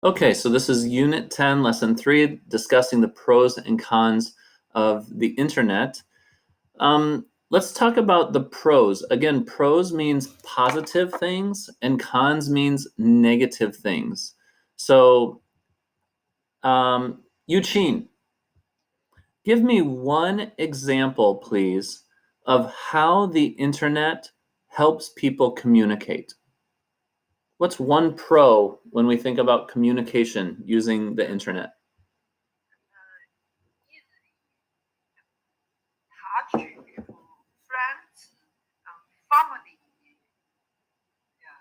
Okay, so this is Unit 10, Lesson 3, discussing the pros and cons of the internet. Let's talk about the pros. Again, pros means positive things, and cons means negative things. So, U10, give me one example, please, of how the internet helps people communicate. What's one pro when we think about communication using the internet? Touch with friends and family. Yeah,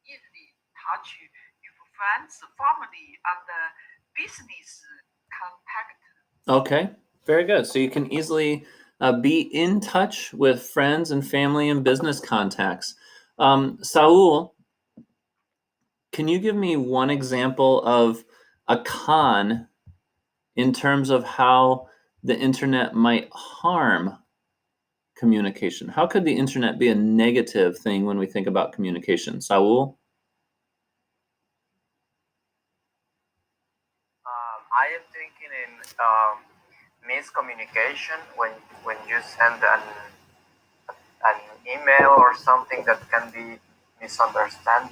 easily touch with friends, family, and business contact. Okay, very good. So you can easily be in touch with friends and family and business contacts. Saul, can you give me one example of a con in terms of how the internet might harm communication? How could the internet be a negative thing when we think about communication? Saul? I am thinking in miscommunication when you send an email or something that can be misunderstood,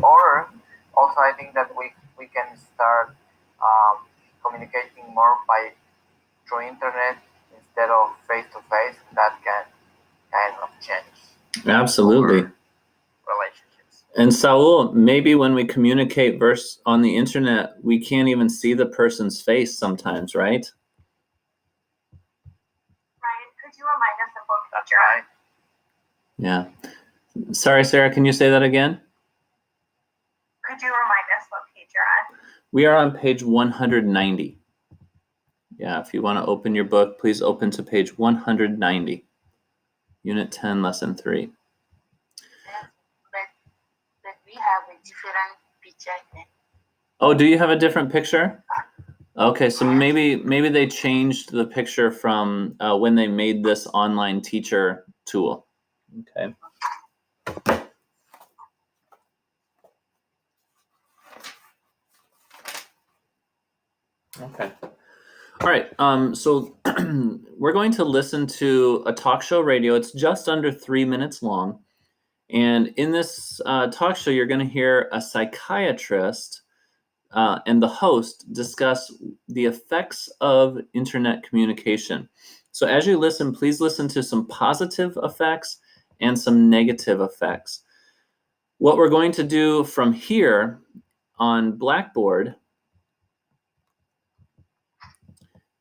or also I think that we can start communicating more by through internet instead of face to face. That can kind of change Absolutely. our relationships. And Saul, maybe when we communicate on the internet, we can't even see the person's face sometimes, right? Ryan, could you remind us of what That's page right. Yeah. Sorry, Sarah, can you say that again? Could you remind us what page you're on? We are on page 190. Yeah, if you want to open your book, please open to page 190, Unit 10, Lesson 3. But we have a different picture then. Oh, do you have a different picture? Okay, so maybe they changed the picture from when they made this online teacher tool. Okay. Okay. All right. So we're going to listen to a talk show radio. It's just under 3 minutes long. And in this talk show, you're going to hear a psychiatrist and the host discuss the effects of internet communication. So as you listen, please listen to some positive effects and some negative effects. What we're going to do from here on Blackboard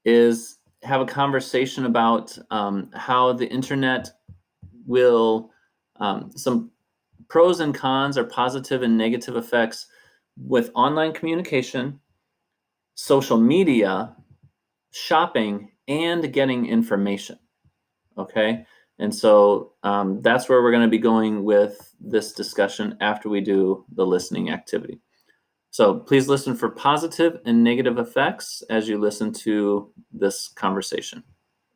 is have a conversation about how the internet will, some pros and cons or positive and negative effects with online communication, social media, shopping, and getting information. Okay, and so that's where we're going to be going with this discussion after we do the listening activity. So please listen for positive and negative effects as you listen to this conversation.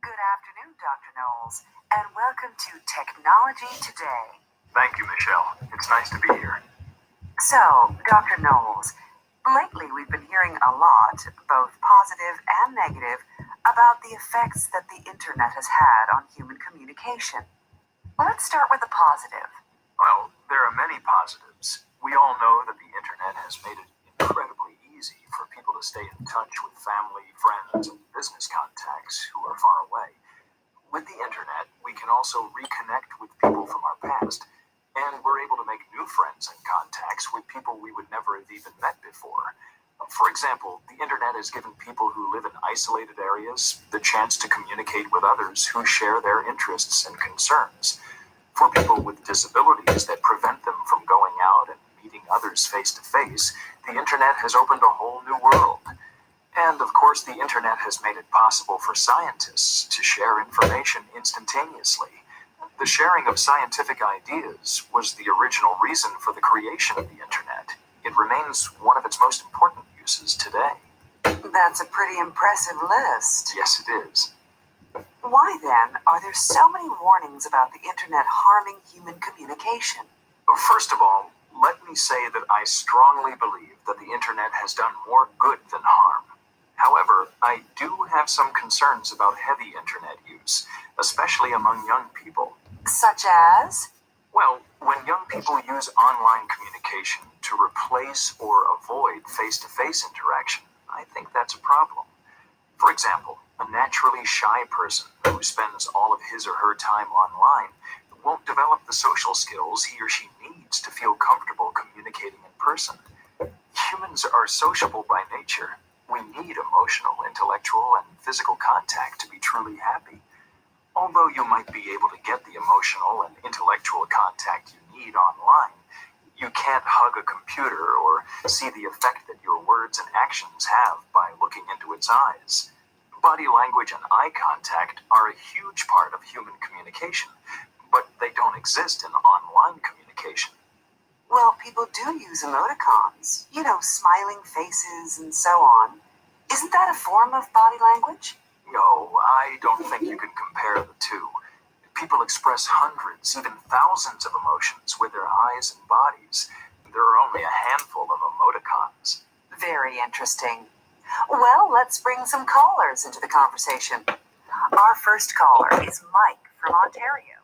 Good afternoon, Dr. Knowles, and welcome to Technology Today. Thank you, Michelle. It's nice to be here. So, Dr. Knowles, lately we've been hearing a lot, both positive and negative, about the effects that the internet has had on human communication. Let's start with the positive. Well, there are many positives. We all know that the internet has made it incredibly easy for people to stay in touch with family, friends, and business contacts who are far away. With the internet, we can also reconnect with people from our past, and we're able to make new friends and contacts with people we would never have even met before. For example, the internet has given people who live in isolated areas the chance to communicate with others who share their interests and concerns. For people with disabilities that prevent them from going out and meeting others face to face, the internet has opened a whole new world. And of course, the internet has made it possible for scientists to share information instantaneously. The sharing of scientific ideas was the original reason for the creation of the internet. It remains one of its most important uses today. That's a pretty impressive list. Yes, it is. Why then are there so many warnings about the internet harming human communication? First of all, Let me say that I strongly believe that the internet has done more good than harm. However, I do have some concerns about heavy internet use, especially among young people. Such as? Well, when young people use online communication to replace or avoid face-to-face interaction, I think that's a problem. For example, a naturally shy person who spends all of his or her time online won't develop the social skills he or she needs to feel comfortable communicating in person. Humans are sociable by nature. We need emotional, intellectual, and physical contact to be truly happy. Although you might be able to get the emotional and intellectual contact you need online, you can't hug a computer or see the effect that your words and actions have by looking into its eyes. Body language and eye contact are a huge part of human communication, but they don't exist in online communication. Well, people do use emoticons. Smiling faces and so on. Isn't that a form of body language? No, I don't think you can compare the two. People express hundreds, even thousands of emotions with their eyes and bodies. There are only a handful of emoticons. Very interesting. Well, let's bring some callers into the conversation. Our first caller is Mike from Ontario.